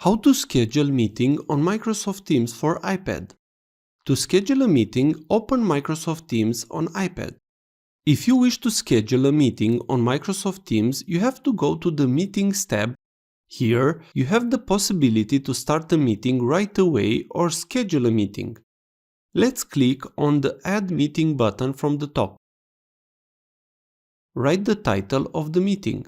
How to schedule meeting on Microsoft Teams for iPad. To schedule a meeting, open Microsoft Teams on iPad. If you wish to schedule a meeting on Microsoft Teams, you have to go to the Meetings tab. Here, you have the possibility to start a meeting right away or schedule a meeting. Let's click on the Add Meeting button from the top. Write the title of the meeting.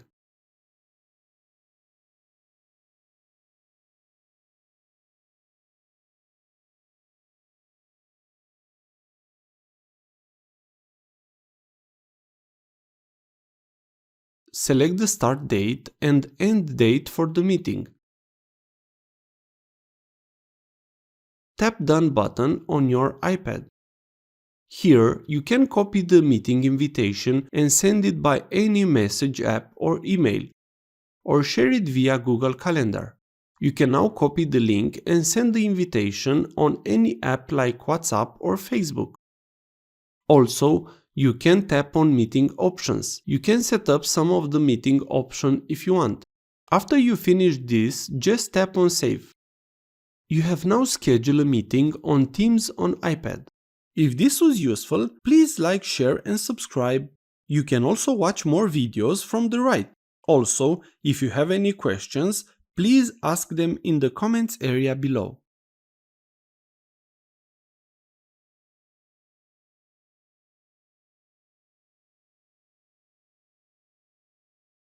Select the start date and end date for the meeting. Tap Done button on your iPad. Here, you can copy the meeting invitation and send it by any message app or email, or share it via Google Calendar. You can now copy the link and send the invitation on any app like WhatsApp or Facebook. Also, you can tap on meeting options. You can set up some of the meeting options if you want. After you finish this, just tap on Save. You have now scheduled a meeting on Teams on iPad. If this was useful, please like, share and subscribe. You can also watch more videos from the right. Also, if you have any questions, please ask them in the comments area below.